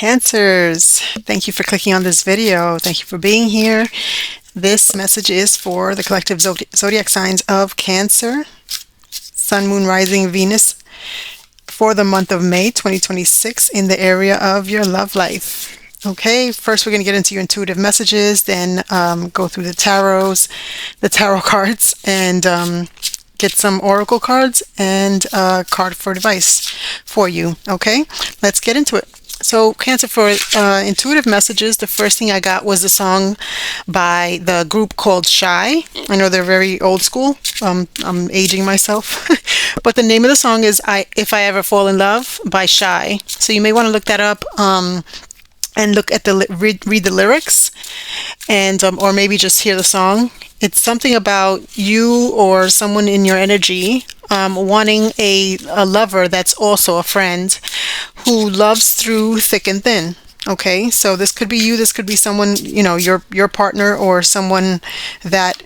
Cancers, thank you for clicking on this video. Thank you for being here. This message is for the collective zodiac signs of Cancer, Sun, Moon, Rising, Venus, for the month of May 2026 in the area of your love life. Okay, first we're going to get into your intuitive messages, then go through the tarot cards, and get some oracle cards and a card for advice for you. Okay, let's get into it. So Cancer, for intuitive messages, the first thing I got was a song by the group called Shy. I know they're very old school. I'm aging myself. But the name of the song is If I Ever Fall in Love by Shy. So you may want to look that up and look at read the lyrics, and or maybe just hear the song. It's something about you or someone in your energy wanting a lover that's also a friend who loves through thick and thin. Okay, so this could be you, this could be someone, your partner, or someone that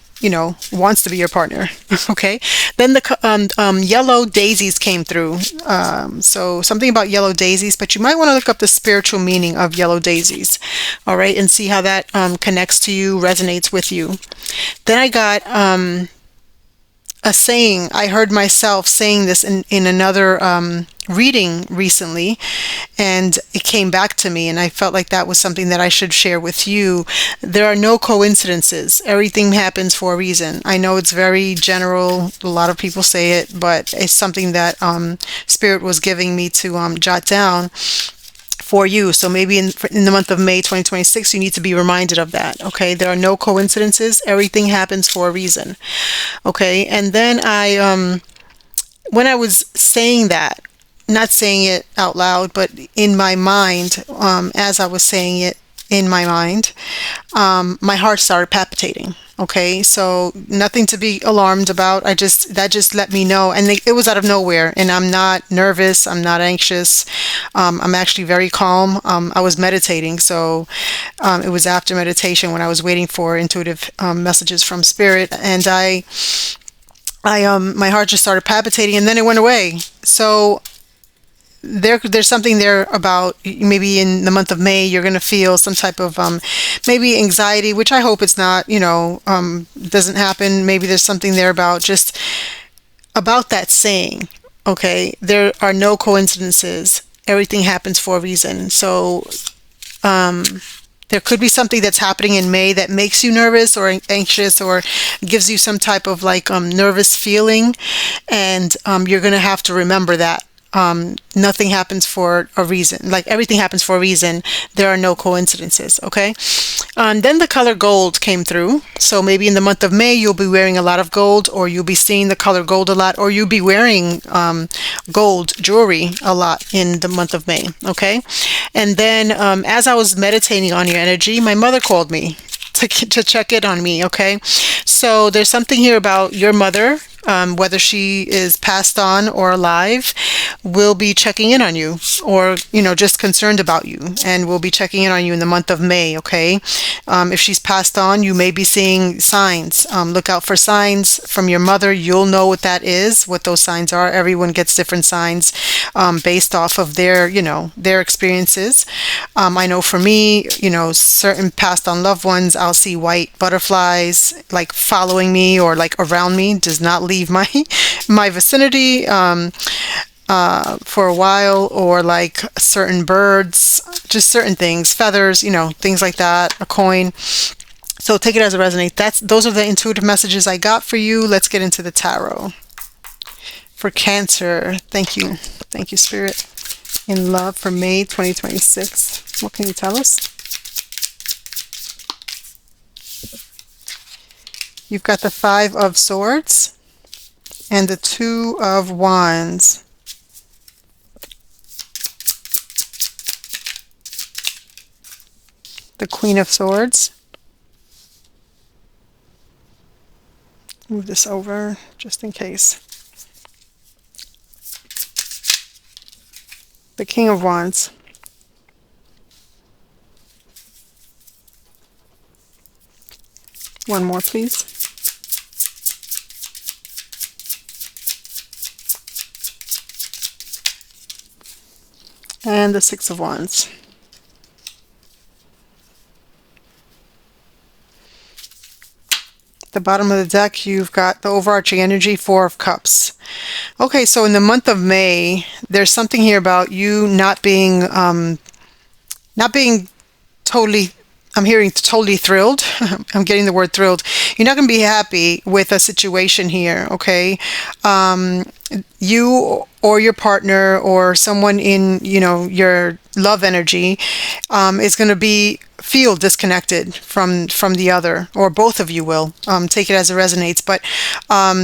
wants to be your partner. Okay, then the yellow daisies came through. So something about yellow daisies, but you might want to look up the spiritual meaning of yellow daisies. All right, and see how that connects to you, resonates with you. Then I got a saying. I heard myself saying this in another reading recently, and it came back to me, and I felt like that was something that I should share with you. There are no coincidences. Everything happens for a reason. I know it's very general. A lot of people say it, but it's something that Spirit was giving me to jot down for you. So maybe in the month of May 2026, you need to be reminded of that. Okay, there are no coincidences. Everything happens for a reason. Okay, and then when I was saying that, not saying it out loud, but in my mind, as I was saying it in my mind, my heart started palpitating. Okay, so nothing to be alarmed about. That just let me know, and it was out of nowhere. And I'm not nervous. I'm not anxious. I'm actually very calm. I was meditating, so it was after meditation when I was waiting for intuitive messages from Spirit, and my heart just started palpitating, and then it went away. So there's something there about maybe in the month of May you're going to feel some type of maybe anxiety, which I hope it's not, doesn't happen. Maybe there's something there about just about that saying. Okay, there are no coincidences. Everything happens for a reason. So there could be something that's happening in May that makes you nervous or anxious or gives you some type of nervous feeling, and you're going to have to remember that. Nothing happens for a reason. Like, everything happens for a reason. There are no coincidences. Okay. Then the color gold came through. So maybe in the month of May, you'll be wearing a lot of gold, or you'll be seeing the color gold a lot, or you'll be wearing gold jewelry a lot in the month of May. Okay. And then as I was meditating on your energy, my mother called me to check in on me. Okay. So there's something here about your mother, whether she is passed on or alive, will be checking in on you, or just concerned about you, and will be checking in on you in the month of May. Okay, if she's passed on, you may be seeing signs. Look out for signs from your mother. You'll know what that is, what those signs are. Everyone gets different signs based off of their experiences. I know for me, certain passed on loved ones, I'll see white butterflies like following me or like around me. Does not leave my vicinity for a while, or like certain birds, just certain things, feathers, things like that, a coin. So take it as it resonates. Those are the intuitive messages I got for you. Let's get into the tarot for Cancer. Thank you, Spirit, in love for May 2026. What can you tell us? You've got the Five of Swords and the Two of Wands. The Queen of Swords. Move this over just in case. The King of Wands. One more, please. And the Six of Wands. The bottom of the deck, you've got the overarching energy, Four of Cups. Okay, so in the month of May, there's something here about you not being totally, I'm hearing totally thrilled. I'm getting the word thrilled. You're not going to be happy with a situation here, okay? You or your partner or someone in, your love energy is going to be feel disconnected from the other, or both of you will. Take it as it resonates. But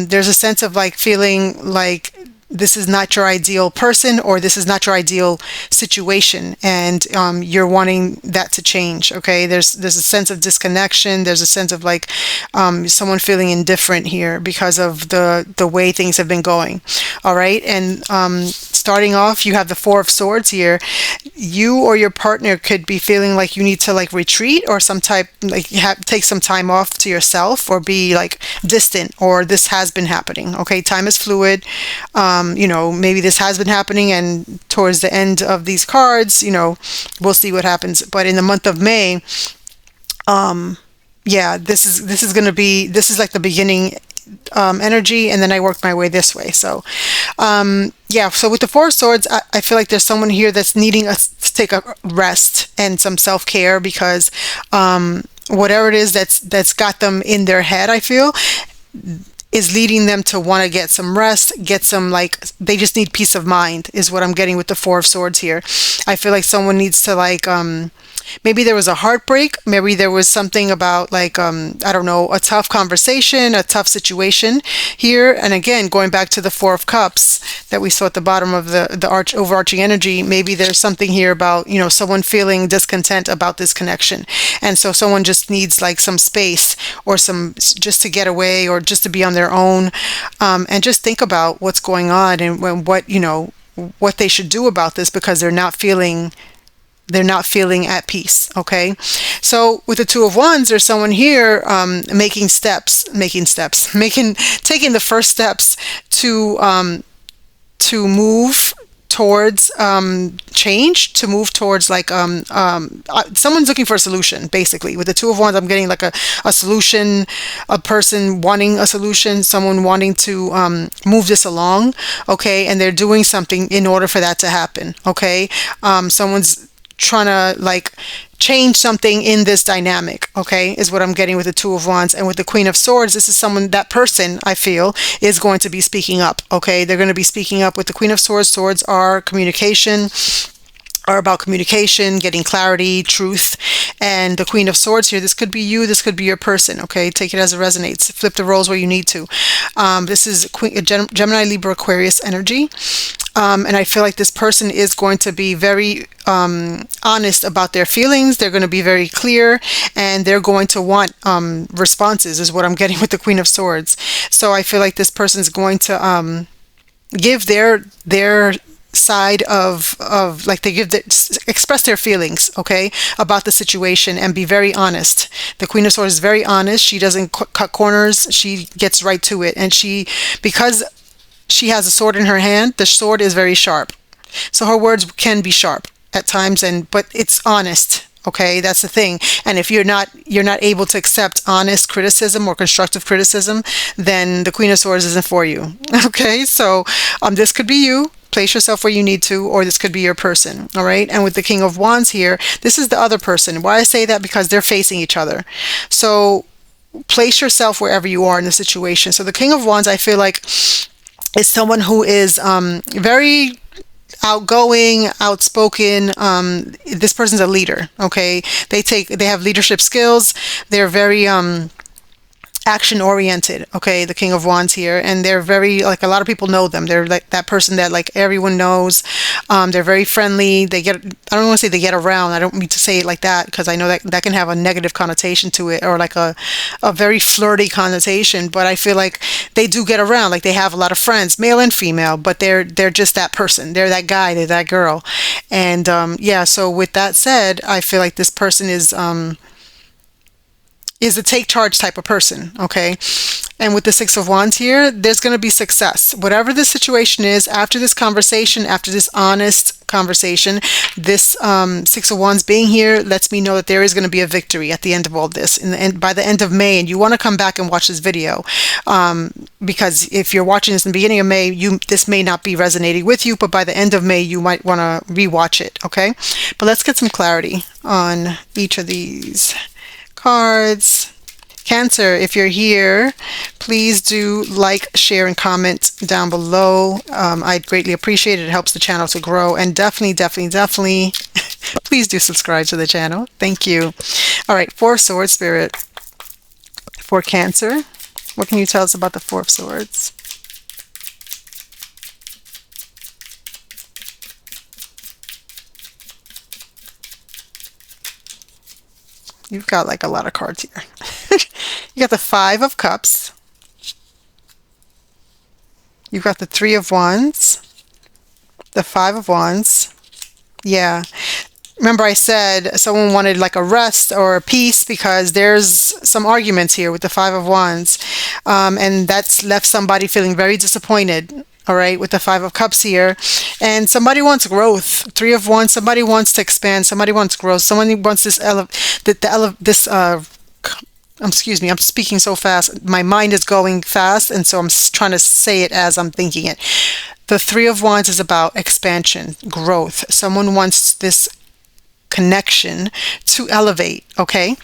there's a sense of like feeling like this is not your ideal person, or this is not your ideal situation, and you're wanting that to change. Okay, there's a sense of disconnection. There's a sense of like someone feeling indifferent here because of the way things have been going. All right, and starting off, you have the Four of Swords here. You or your partner could be feeling like you need to like retreat, or some type like take some time off to yourself, or be like distant, or this has been happening. Okay, time is fluid. Maybe this has been happening, and towards the end of these cards, we'll see what happens. But in the month of May, yeah, this is like the beginning energy, and then I work my way this way. So, yeah. So with the Four of Swords, I feel like there's someone here that's needing us to take a rest and some self care, because whatever it is that's got them in their head, I feel, is leading them to want to get some rest, get some, like, they just need peace of mind, is what I'm getting with the Four of Swords here. I feel like someone needs to, like, maybe there was a heartbreak, maybe there was something about, like, I don't know, a tough conversation, a tough situation here. And again, going back to the Four of Cups that we saw at the bottom of the overarching energy, maybe there's something here about, someone feeling discontent about this connection. And so someone just needs like some space, or some, just to get away, or just to be on their own, and just think about what's going on, and what they should do about this, because they're not feeling at peace. Okay, so with the Two of Wands, there's someone here taking the first steps to move towards change, to move towards like someone's looking for a solution. Basically, with the Two of Wands, I'm getting like a solution, a person wanting a solution, someone wanting to move this along. Okay, and they're doing something in order for that to happen. Okay, someone's trying to like change something in this dynamic, okay, is what I'm getting with the Two of Wands. And with the Queen of Swords, this is someone, that person, I feel, is going to be speaking up. Okay, they're going to be speaking up. With the Queen of Swords, swords are communication, are about communication, getting clarity, truth. And the Queen of Swords here, this could be you, this could be your person. Okay, take it as it resonates. Flip the roles where you need to. This is Gemini, Libra, Aquarius energy. And I feel like this person is going to be very honest about their feelings. They're going to be very clear, and they're going to want responses, is what I'm getting with the Queen of Swords. So I feel like this person's going to give their side of like, they express their feelings, okay, about the situation, and be very honest. The Queen of Swords is very honest. She doesn't cut corners. She gets right to it, and because she has a sword in her hand, the sword is very sharp. So her words can be sharp at times, but it's honest. Okay, that's the thing. And if you're not able to accept honest criticism or constructive criticism, then the Queen of Swords isn't for you. Okay, so this could be you. Place yourself where you need to, or this could be your person. All right. And with the King of Wands here, this is the other person. Why I say that? Because they're facing each other. So place yourself wherever you are in the situation. So the King of Wands, I feel like, is someone who is very outgoing, outspoken. This person's a leader. Okay, they have leadership skills. They're very action oriented. Okay, the King of Wands here, and they're very, like, a lot of people know them. They're like that person that like everyone knows. They're very friendly. I don't want to say they get around. I don't mean to say it like that, because I know that can have a negative connotation to it, or like a very flirty connotation. But I feel like they do get around. Like, they have a lot of friends, male and female, but they're just that person. They're that guy. They're that girl. And yeah. So with that said, I feel like this person is a take charge type of person. Okay, And with the Six of Wands here, there's going to be success. Whatever the situation is, after this conversation, after this honest conversation, this Six of Wands being here lets me know that there is going to be a victory at the end of all this. And by the end of May, and you want to come back and watch this video, because if you're watching this in the beginning of May, this may not be resonating with you, but by the end of May, you might want to rewatch it, okay? But let's get some clarity on each of these cards. Cancer, if you're here, please do like, share, and comment down below. I'd greatly appreciate it. It helps the channel to grow. And definitely, please do subscribe to the channel. Thank you. All right, Four of Swords, Spirit. For Cancer, what can you tell us about the Four of Swords? You've got like a lot of cards here. You got the Five of Cups. You've got the Three of Wands. The Five of Wands. Yeah. Remember I said someone wanted like a rest or a peace because there's some arguments here with the Five of Wands. And that's left somebody feeling very disappointed. All right, with the Five of Cups here. And somebody wants growth. Three of Wands, somebody wants to expand. Somebody wants growth. Somebody wants this excuse me, I'm speaking so fast. My mind is going fast, and so I'm trying to say it as I'm thinking it. The Three of Wands is about expansion, growth. Someone wants this connection to elevate, okay?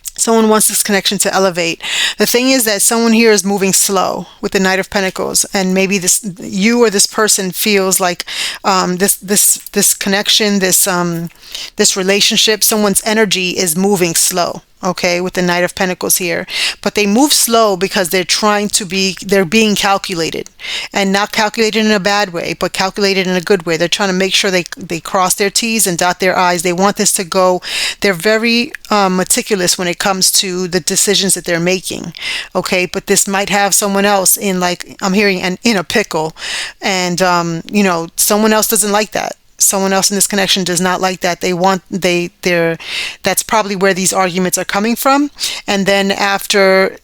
Someone wants this connection to elevate. The thing is that someone here is moving slow with the Knight of Pentacles, and maybe you or this person feels like this connection, this relationship, someone's energy is moving slow. Okay, with the Knight of Pentacles here, but they move slow because they're being calculated, and not calculated in a bad way, but calculated in a good way. They're trying to make sure they cross their T's and dot their I's. They want this to go. They're very meticulous when it comes to the decisions that they're making. Okay, but this might have someone else in, like I'm hearing, in a pickle, and someone else doesn't like that. Someone else in this connection does not like that. That's probably where these arguments are coming from. And then after,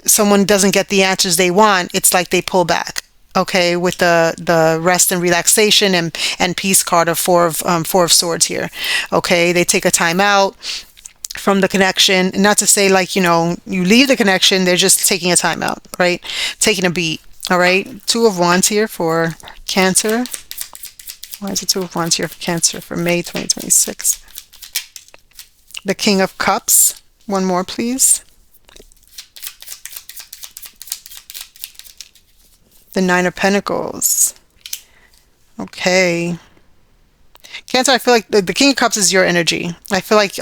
someone doesn't get the answers they want, it's like they pull back. Okay, with the rest and relaxation and peace card of Four of Swords here. Okay, they take a time out from the connection, and not to say like, you leave the connection, they're just taking a time out, right? Taking a beat. All right, Two of Wands here for Cancer. Why is the Two of Wands here for Cancer for May 2026? The King of Cups. One more, please. The Nine of Pentacles. Okay. Cancer, I feel like the King of Cups is your energy. I feel like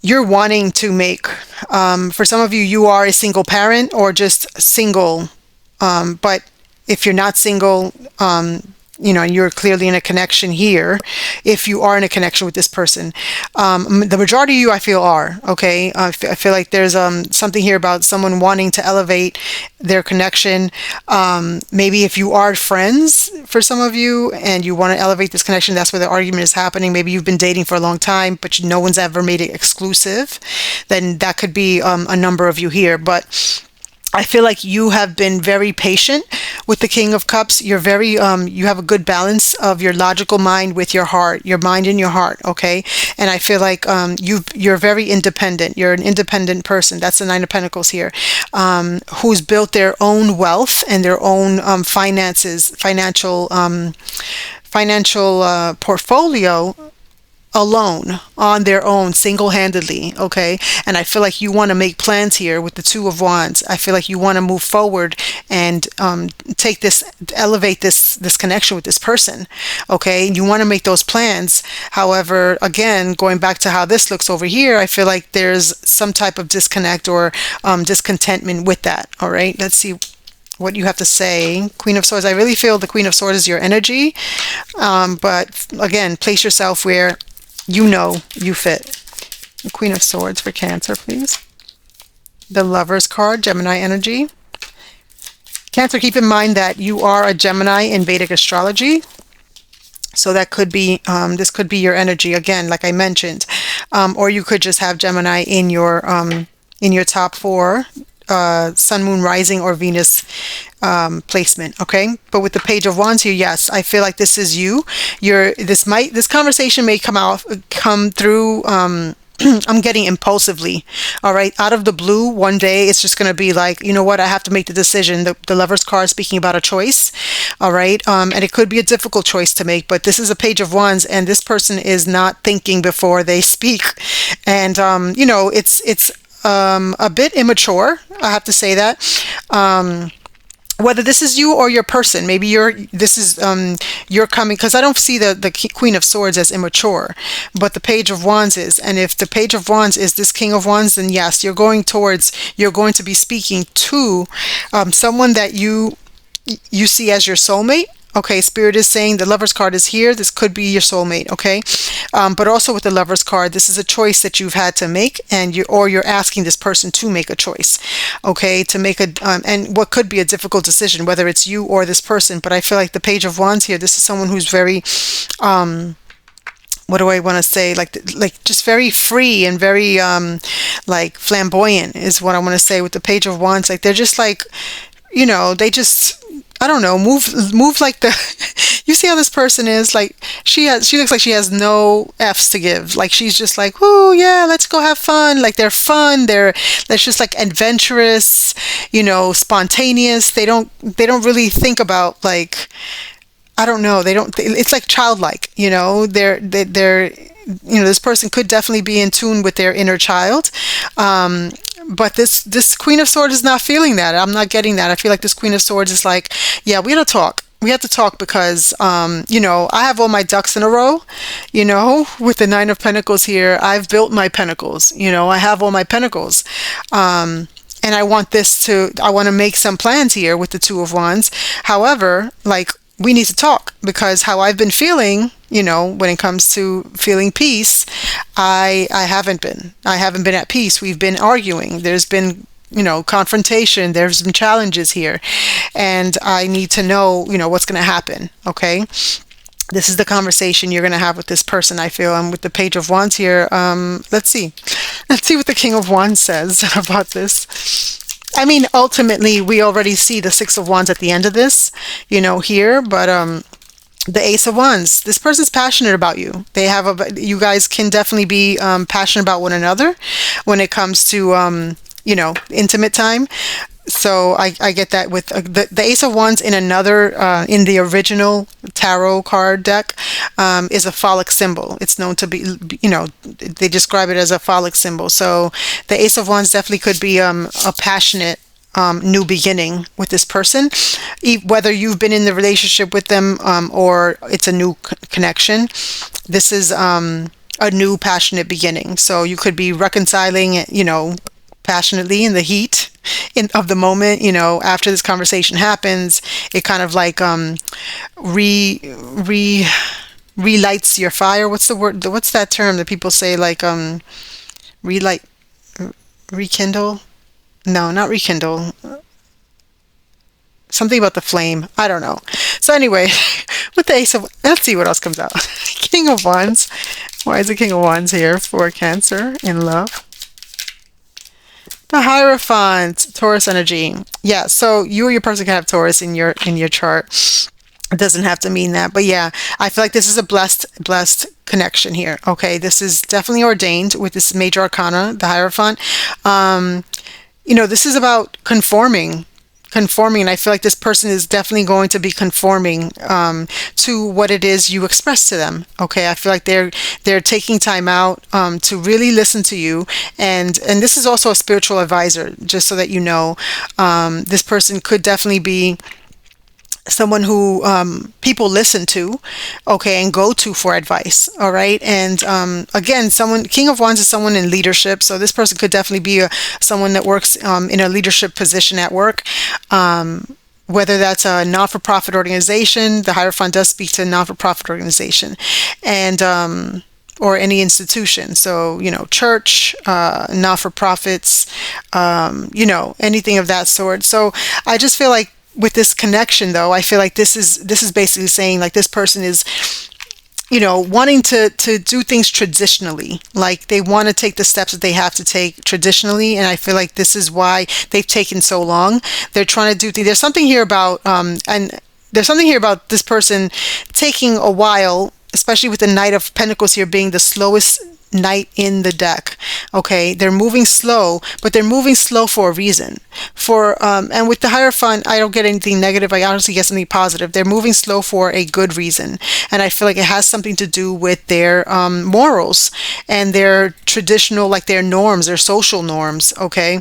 you're wanting to make, for some of you, you are a single parent or just single, but if you're not single, and you're clearly in a connection here, if you are in a connection with this person, the majority of you, I feel, are, okay? I feel like there's something here about someone wanting to elevate their connection. Maybe if you are friends, for some of you, and you want to elevate this connection, that's where the argument is happening. Maybe you've been dating for a long time, but no one's ever made it exclusive. Then that could be a number of you here. But I feel like you have been very patient with the King of Cups. You're very, you have a good balance of your logical mind with your heart, your mind and your heart, okay? And I feel like you're very independent. You're an independent person. That's the Nine of Pentacles here, who's built their own wealth and their own financial portfolio alone, on their own, single-handedly, okay? And I feel like you want to make plans here with the Two of Wands. I feel like you want to move forward and elevate this connection with this person, okay? You want to make those plans. However, again, going back to how this looks over here, I feel like there's some type of disconnect or discontentment with that, all right? Let's see what you have to say. Queen of Swords, I really feel the Queen of Swords is your energy, but again, place yourself where you fit. The Queen of Swords for Cancer, please. The Lover's card, Gemini energy. Cancer, keep in mind that you are a Gemini in Vedic astrology. So that could be, this could be your energy, again, like I mentioned. Or you could just have Gemini in your in your top four, Sun, Moon, Rising, or Venus placement. Okay, but with the Page of Wands here, yes, I feel like this is you. This conversation may come through. I'm getting impulsively, all right, out of the blue. One day it's just going to be like, you know what, I have to make the decision. The Lover's card speaking about a choice, all right, and it could be a difficult choice to make, but this is a Page of Wands, and this person is not thinking before they speak, and it's a bit immature, I have to say that. Whether this is you or your person, maybe you're coming, because I don't see the Queen of Swords as immature, but the Page of Wands is. And if the Page of Wands is this King of Wands, then yes, you're going to be speaking to someone that you see as your soulmate. Okay, Spirit is saying the Lover's card is here. This could be your soulmate, okay? But also with the Lover's card, this is a choice that you've had to make, and you're asking this person to make a choice, okay? To make and what could be a difficult decision, whether it's you or this person. But I feel like the Page of Wands here, this is someone who's very, what do I want to say? Like just very free and very, like flamboyant is what I want to say with the Page of Wands. Like they're just like, they just, I don't know, move like the you see how this person is, like she looks like she has no F's to give. Like she's just like, oh yeah, let's go have fun. Like they're fun, they're just like adventurous, spontaneous. They don't really think about, like, I don't know, it's like childlike, they're this person could definitely be in tune with their inner child. But this Queen of Swords is not feeling that. I'm not getting that. I feel like this Queen of Swords is like, yeah, we gotta talk. We have to talk because, I have all my ducks in a row, with the Nine of Pentacles here. I've built my pentacles, I have all my pentacles. And I want to make some plans here with the Two of Wands. However, like, we need to talk, because how I've been feeling, when it comes to feeling peace, I haven't been at peace. We've been arguing. There's been, confrontation. There's been challenges here, and I need to know, what's going to happen. Okay. This is the conversation you're going to have with this person, I feel. And with the Page of Wands here, let's see what the King of Wands says about this. I mean, ultimately, we already see the Six of Wands at the end of this, here, but the Ace of Wands, this person's passionate about you. You guys can definitely be passionate about one another when it comes to, intimate time. So I get that with the Ace of Wands in in the original tarot card deck, is a phallic symbol. It's known to be, they describe it as a phallic symbol. So the Ace of Wands definitely could be a passionate new beginning with this person, whether you've been in the relationship with them or it's a new connection. This is a new passionate beginning. So you could be reconciling, passionately in the heat of the moment. After this conversation happens, it kind of like relights your fire. What's the word? What's that term that people say? Like relight, rekindle? No, not rekindle. Something about the flame. I don't know. So anyway, with the Ace of, let's see what else comes out. King of Wands. Why is the King of Wands here for Cancer in love? The Hierophant, Taurus energy. Yeah, so you or your person can have Taurus in your chart. It doesn't have to mean that, but yeah, I feel like this is a blessed connection here. Okay, this is definitely ordained with this major arcana, the Hierophant. This is about conforming, and I feel like this person is definitely going to be conforming to what it is you express to them. Okay, I feel like they're taking time out to really listen to you, and this is also a spiritual advisor, just so that you know. This person could definitely be someone who people listen to, okay, and go to for advice. All right, and again, King of Wands is someone in leadership, so this person could definitely be someone that works in a leadership position at work. Whether that's a non-for-profit organization, the Hierophant does speak to a non-for-profit organization, and or any institution. So, church, not-for-profits, anything of that sort. So I just feel like with this connection, though, I feel like this is basically saying, like, this person is, wanting to do things traditionally. Like they want to take the steps that they have to take traditionally, and I feel like this is why they've taken so long. They're trying to do things. There's something here about and there's something here about this person taking a while, especially with the Knight of Pentacles here being the slowest knight in the deck. Okay, they're moving slow, but they're moving slow for a reason. And with the Hierophant, I don't get anything negative. I honestly get something positive. They're moving slow for a good reason, and I feel like it has something to do with their morals and their traditional, like their norms, their social norms. Okay,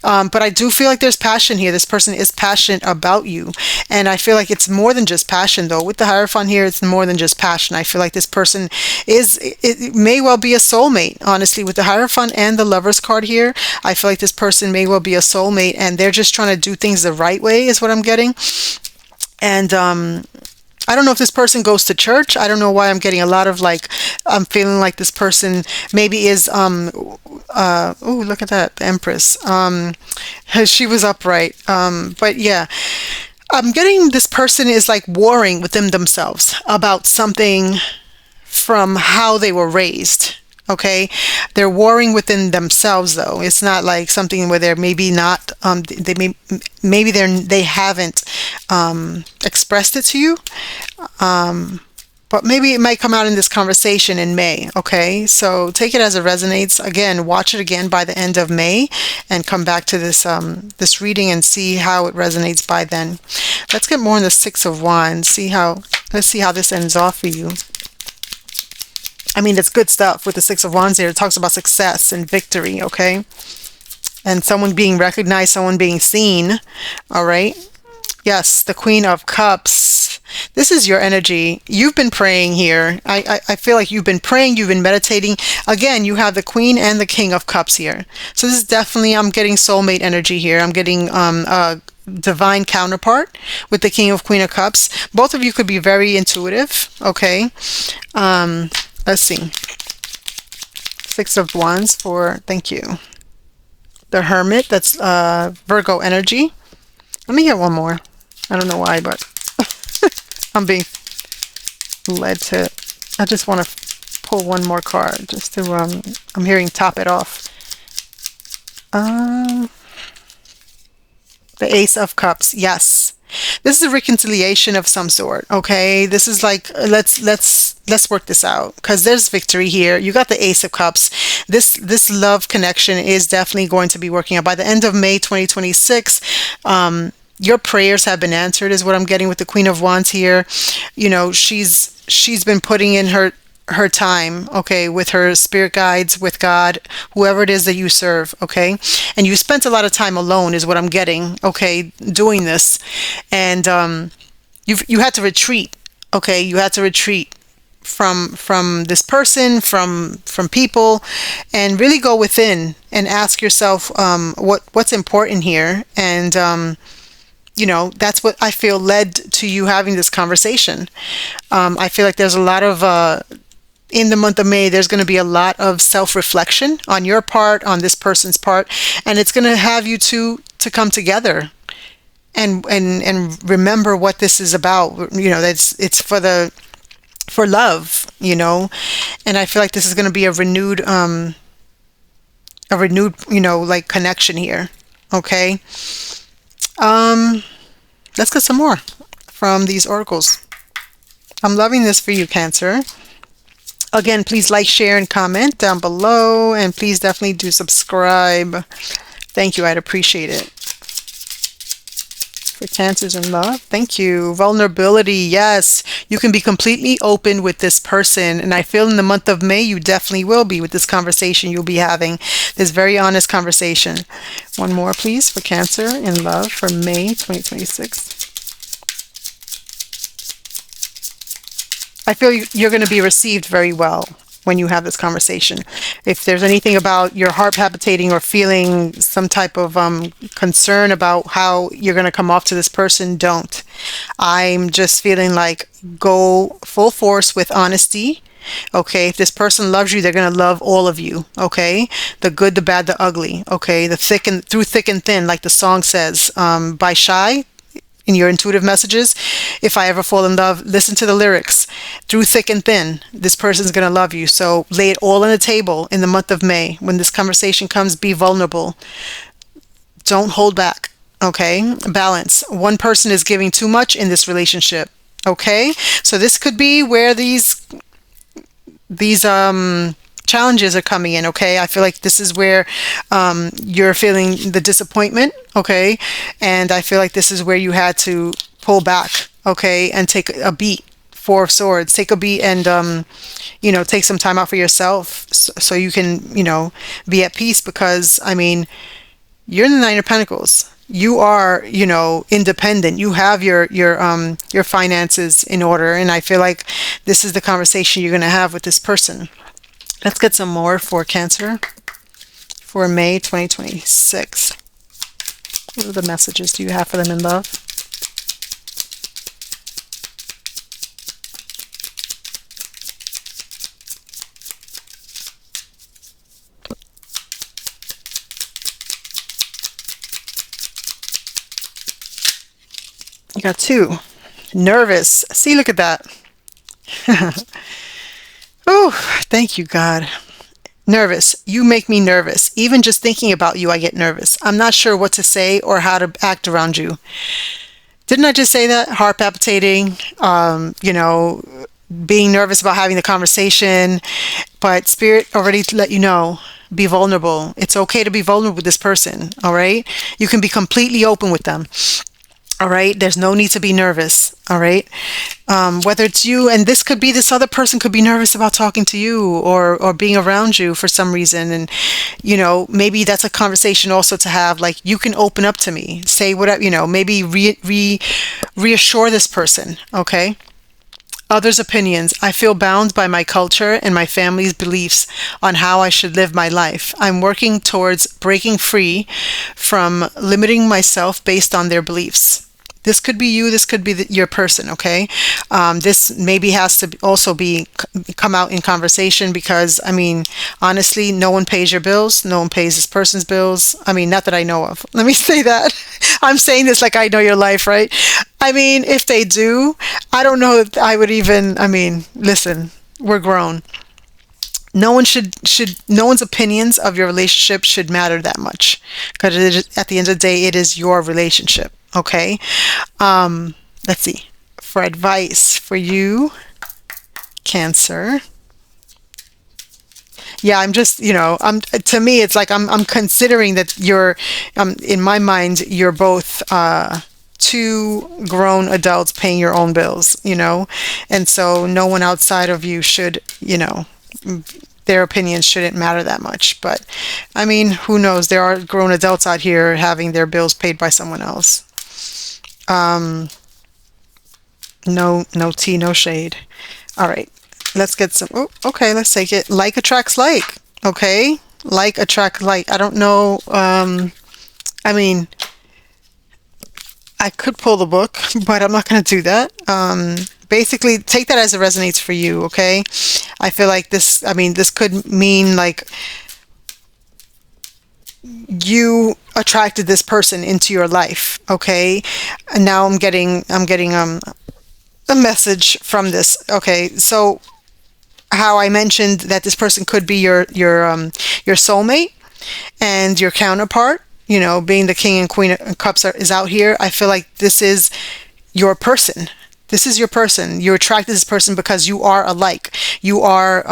but I do feel like there's passion here. This person is passionate about you, and I feel like it's more than just passion, though. With the Hierophant here, it's more than just passion. I feel like this person it may well be a soulmate, honestly. With the Hierophant and the Lovers card here, I feel like this person may well be a soulmate, and they're just trying to do things the right way, is what I'm getting. And I don't know if this person goes to church. I don't know why I'm getting a lot of, like, I'm feeling like this person maybe is oh, look at that, the Empress. She was upright. But yeah, I'm getting this person is like warring within themselves about something from how they were raised. Okay, they're warring within themselves, though. It's not like something where they're maybe not maybe they haven't expressed it to you, but maybe it might come out in this conversation in May. Okay, so take it as it resonates. Again, watch it again by the end of May and come back to this this reading and see how it resonates by then. Let's get more on the Six of Wands. Let's see how this ends off for you. I mean, it's good stuff with the Six of Wands here. It talks about success and victory, okay? And someone being recognized, someone being seen, all right? Yes, the Queen of Cups. This is your energy. You've been praying here. I feel like you've been praying, you've been meditating. Again, you have the Queen and the King of Cups here. So this is definitely, I'm getting soulmate energy here. I'm getting divine counterpart with the King of Queen of Cups. Both of you could be very intuitive, okay? Let's see. Six of Wands for, thank you. The Hermit, that's Virgo energy. Let me get one more. I don't know why, but I'm being led to, I just want to pull one more card just to, I'm hearing top it off. The Ace of Cups, yes. This is a reconciliation of some sort, okay? This is like, let's work this out, because there's victory here. You got the Ace of Cups. This love connection is definitely going to be working out. By the end of May 2026, your prayers have been answered, is what I'm getting with the Queen of Wands here. You know, she's been putting in her time, okay, with her spirit guides, with God, whoever it is that you serve, okay? And you spent a lot of time alone, is what I'm getting, okay, doing this. And you had to retreat, okay? You had to retreat from this person, from people, and really go within and ask yourself what's important here. And you know, that's what I feel led to you having this conversation. I feel like there's a lot of in the month of May, there's going to be a lot of self-reflection on your part, on this person's part, and it's going to have you to come together and remember what this is about. You know, it's for love, you know. And I feel like this is going to be a renewed, you know, like connection here. Okay. Let's get some more from these oracles. I'm loving this for you, Cancer. Again, please like, share, and comment down below. And please definitely do subscribe. Thank you. I'd appreciate it. For Cancers in love, thank you. Vulnerability, yes. You can be completely open with this person. And I feel in the month of May, you definitely will be with this conversation you'll be having. This very honest conversation. One more, please, for Cancer in love for May 2026. I feel you're going to be received very well when you have this conversation. If there's anything about your heart palpitating or feeling some type of concern about how you're going to come off to this person, don't. I'm just feeling like go full force with honesty. Okay, if this person loves you, they're going to love all of you. Okay, the good, the bad, the ugly. Okay, the thick and through thick and thin, like the song says, by Shy. in your intuitive messages. If I ever fall in love, listen to the lyrics. Through thick and thin, this person's going to love you. So lay it all on the table in the month of May. When this conversation comes, be vulnerable. Don't hold back. Okay? Balance. One person is giving too much in this relationship. Okay? So this could be where these challenges are coming in. Okay, I feel like this is where you're feeling the disappointment. Okay, and I feel like this is where you had to pull back. Okay, and take a beat. Four of Swords, take a beat, and take some time out for yourself, so you can be at peace. Because I mean, you're in the Nine of Pentacles. You are, independent. You have your finances in order, and I feel like this is the conversation you're going to have with this person. Let's get some more for Cancer for May 2026. What are the messages do you have for them in love? You got 2. Nervous. See, look at that. Oh, thank you, God. Nervous. You make me nervous. Even just thinking about you, I get nervous. I'm not sure what to say or how to act around you. Didn't I just say that? Heart palpitating, being nervous about having the conversation. But Spirit already let you know. Be vulnerable. It's okay to be vulnerable with this person, all right? You can be completely open with them. All right. There's no need to be nervous. All right. Whether it's you, and this other person could be nervous about talking to you or being around you for some reason. And, maybe that's a conversation also to have, like, you can open up to me, say whatever, maybe reassure this person. Okay. Others' opinions. I feel bound by my culture and my family's beliefs on how I should live my life. I'm working towards breaking free from limiting myself based on their beliefs. This could be you. This could be your person. Okay. This maybe has to also come out in conversation, because I mean, honestly, no one pays your bills. No one pays this person's bills. I mean, not that I know of. Let me say that. I'm saying this like I know your life, right? I mean, if they do, I don't know if I would even. I mean, listen, we're grown. No one no one's opinions of your relationship should matter that much, because at the end of the day, it is your relationship. Okay. Let's see. For advice for you, Cancer. Yeah, I'm just, to me, it's like I'm considering that you're, in my mind, you're both 2 grown adults paying your own bills, and so no one outside of you should, their opinions shouldn't matter that much. But I mean, who knows? There are grown adults out here having their bills paid by someone else. No tea, no shade. All right, let's get some. Oh, okay, let's take it. Like attracts like. Okay, like attract like. I don't know. I mean, I could pull the book, but I'm not going to do that. Basically, take that as it resonates for you. Okay, I feel like this. I mean, this could mean like you attracted this person into your life. Okay, and now I'm getting a message from this. Okay, so how I mentioned that this person could be your soulmate and your counterpart, being the King and Queen of Cups is out here. I feel like this is your person. This is your person. You attracted this person because you are alike. You are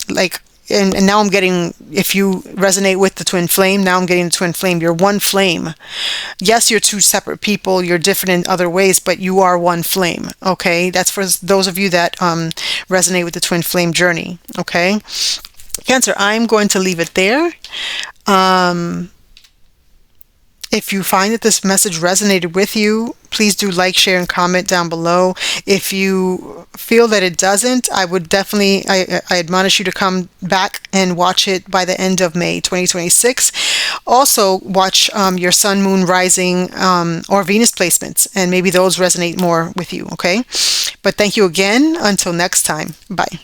like, and now I'm getting, if you resonate with the twin flame, now I'm getting the twin flame. You're one flame. Yes, you're 2 separate people. You're different in other ways, but you are one flame. Okay, that's for those of you that resonate with the twin flame journey. Okay, Cancer, I'm going to leave it there. If you find that this message resonated with you, please do like, share, and comment down below. If you feel that it doesn't, I would definitely, I admonish you to come back and watch it by the end of May 2026. Also, watch your Sun, Moon, Rising, or Venus placements, and maybe those resonate more with you, okay? But thank you again. Until next time. Bye.